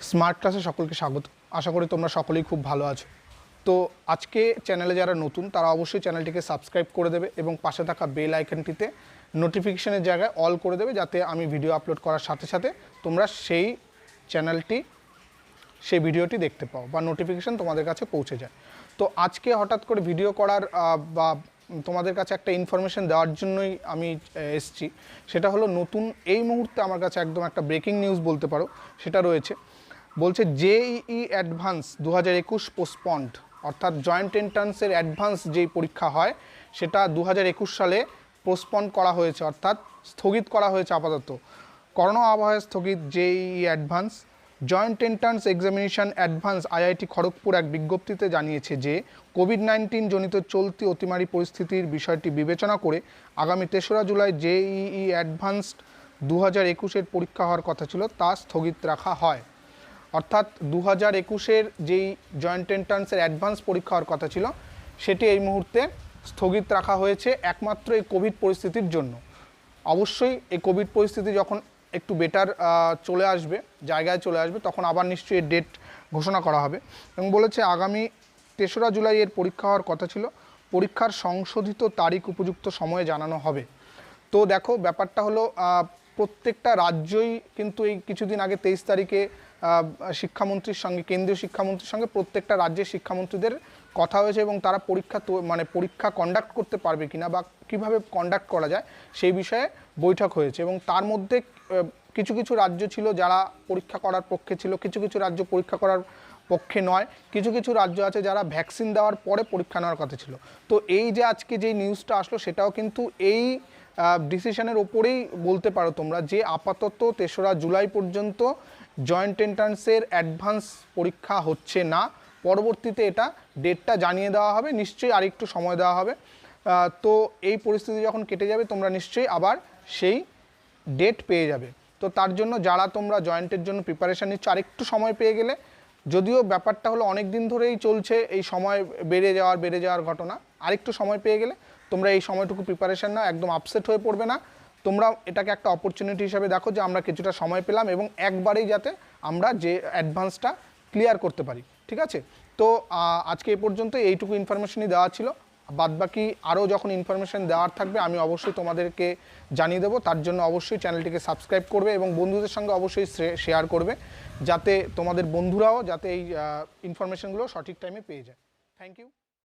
Smart ক্লাসে সকলকে স্বাগত। আশা করি তোমরা সকলেই খুব ভালো আছো। তো আজকে চ্যানেলে যারা নতুন তারা অবশ্যই চ্যানেলটিকে সাবস্ক্রাইব করে দেবে এবং পাশে থাকা বেল আইকনটিতে নোটিফিকেশনের জায়গায় অল করে দেবে, যাতে আমি ভিডিও আপলোড করার সাথে সাথে তোমরা সেই ভিডিওটি দেখতে পাও বা নোটিফিকেশন তোমাদের কাছে পৌঁছে যায়। তো আজকে হঠাৎ করে ভিডিও করার বা তোমাদের কাছে একটা ইনফরমেশন দেওয়ার জন্যই আমি এসেছি। সেটা হলো নতুন এই মুহূর্তে আমার কাছে একদম একটা ব্রেকিং নিউজ বলতে পারো, সেটা রয়েছে। বলছে জেইই অ্যাডভান্স 2021 পোস্টপন্ড, অর্থাৎ জয়েন্ট এন্ট্রান্সের অ্যাডভান্স যেই পরীক্ষা হয় সেটা 2021 সালে পোস্টপন্ড করা হয়েছে, অর্থাৎ স্থগিত করা হয়েছে আপাতত। করোনা আবহাওয়ায় স্থগিত JEE advance. Joint entrance examination advance IIT Kharagpur এক বিজ্ঞপ্তিতে জানিয়েছে যে কোভিড-19 জনিত চলতি অতিমারি পরিস্থিতির বিষয়টি বিবেচনা করে আগামী 3রা জুলাই জেইই অ্যাডভান্সড 2021-এর পরীক্ষা হওয়ার কথা ছিল তা স্থগিত রাখা হয়। অর্থাৎ 2021-এর যেই জয়েন্ট এন্ট্রান্সের অ্যাডভান্স পরীক্ষা হওয়ার কথা ছিল সেটি এই মুহূর্তে স্থগিত রাখা হয়েছে একমাত্র এই কোভিড পরিস্থিতির জন্য। অবশ্যই এই কোভিড পরিস্থিতি যখন একটু বেটার চলে আসবে, জায়গায় চলে আসবে, তখন আবার নিশ্চয়ই এর ডেট ঘোষণা করা হবে। এবং বলেছে আগামী 3রা জুলাই এর পরীক্ষা হওয়ার কথা ছিল, পরীক্ষার সংশোধিত তারিখ উপযুক্ত সময়ে জানানো হবে। তো দেখো ব্যাপারটা হলো প্রত্যেকটা রাজ্যই কিন্তু এই কিছুদিন আগে 23 তারিখে শিক্ষামন্ত্রীর সঙ্গে, কেন্দ্রীয় শিক্ষামন্ত্রীর সঙ্গে প্রত্যেকটা রাজ্যের শিক্ষামন্ত্রীদের কথা হয়েছে এবং তারা পরীক্ষা কন্ডাক্ট করতে পারবে কিনা বা কিভাবে কন্ডাক্ট করা যায় সেই বিষয়ে বৈঠক হয়েছে। এবং তার মধ্যে কিছু কিছু রাজ্য ছিল যারা পরীক্ষা করার পক্ষে ছিল, কিছু কিছু রাজ্য পরীক্ষা করার পক্ষে নয়, কিছু কিছু রাজ্য আছে যারা ভ্যাকসিন দেওয়ার পরে পরীক্ষা নেওয়ার কথা ছিল। তো এই যে আজকে যেই নিউজটা আসলো সেটাও কিন্তু এই ডিসিশনের ওপরেই বলতে পারো তোমরা যে আপাতত 3রা জুলাই পর্যন্ত জয়েন্ট এন্ট্রান্সের অ্যাডভান্স পরীক্ষা হচ্ছে না। পরবর্তীতে এটা ডেটটা জানিয়ে দেওয়া হবে, নিশ্চয়ই আরেকটু সময় দেওয়া হবে। তো এই পরিস্থিতি যখন কেটে যাবে তোমরা নিশ্চয়ই আবার সেই ডেট পেয়ে যাবে। তো তার জন্য যারা তোমরা জয়েন্টের জন্য প্রিপারেশান নিচ্ছ আরেকটু সময় পেয়ে গেলে, যদিও ব্যাপারটা হলো অনেক দিন ধরেই চলছে এই সময় বেড়ে যাওয়ার ঘটনা, আরেকটু সময় পেয়ে গেলে তোমরা এই সময়টুকু প্রিপারেশান নাও, একদম আপসেট হয়ে পড়বে না। তোমরা এটাকে একটা অপরচুনিটি হিসাবে দেখো যে আমরা কিছুটা সময় পেলাম এবং একবারেই যাতে আমরা যে অ্যাডভান্সটা ক্লিয়ার করতে পারি। ঠিক আছে? তো আজকে এই পর্যন্ত এইটুকু ইনফরমেশনই দেওয়া ছিল। বাদবাকি আরও যখন ইনফরমেশন দেওয়ার থাকবে আমি অবশ্যই তোমাদেরকে জানিয়ে দেবো। তার জন্য অবশ্যই চ্যানেলটিকে সাবস্ক্রাইব করবে এবং বন্ধুদের সঙ্গে অবশ্যই শেয়ার করবে, যাতে তোমাদের বন্ধুরাও যাতে এই ইনফরমেশনগুলো সঠিক টাইমে পেয়ে যায়। Thank you.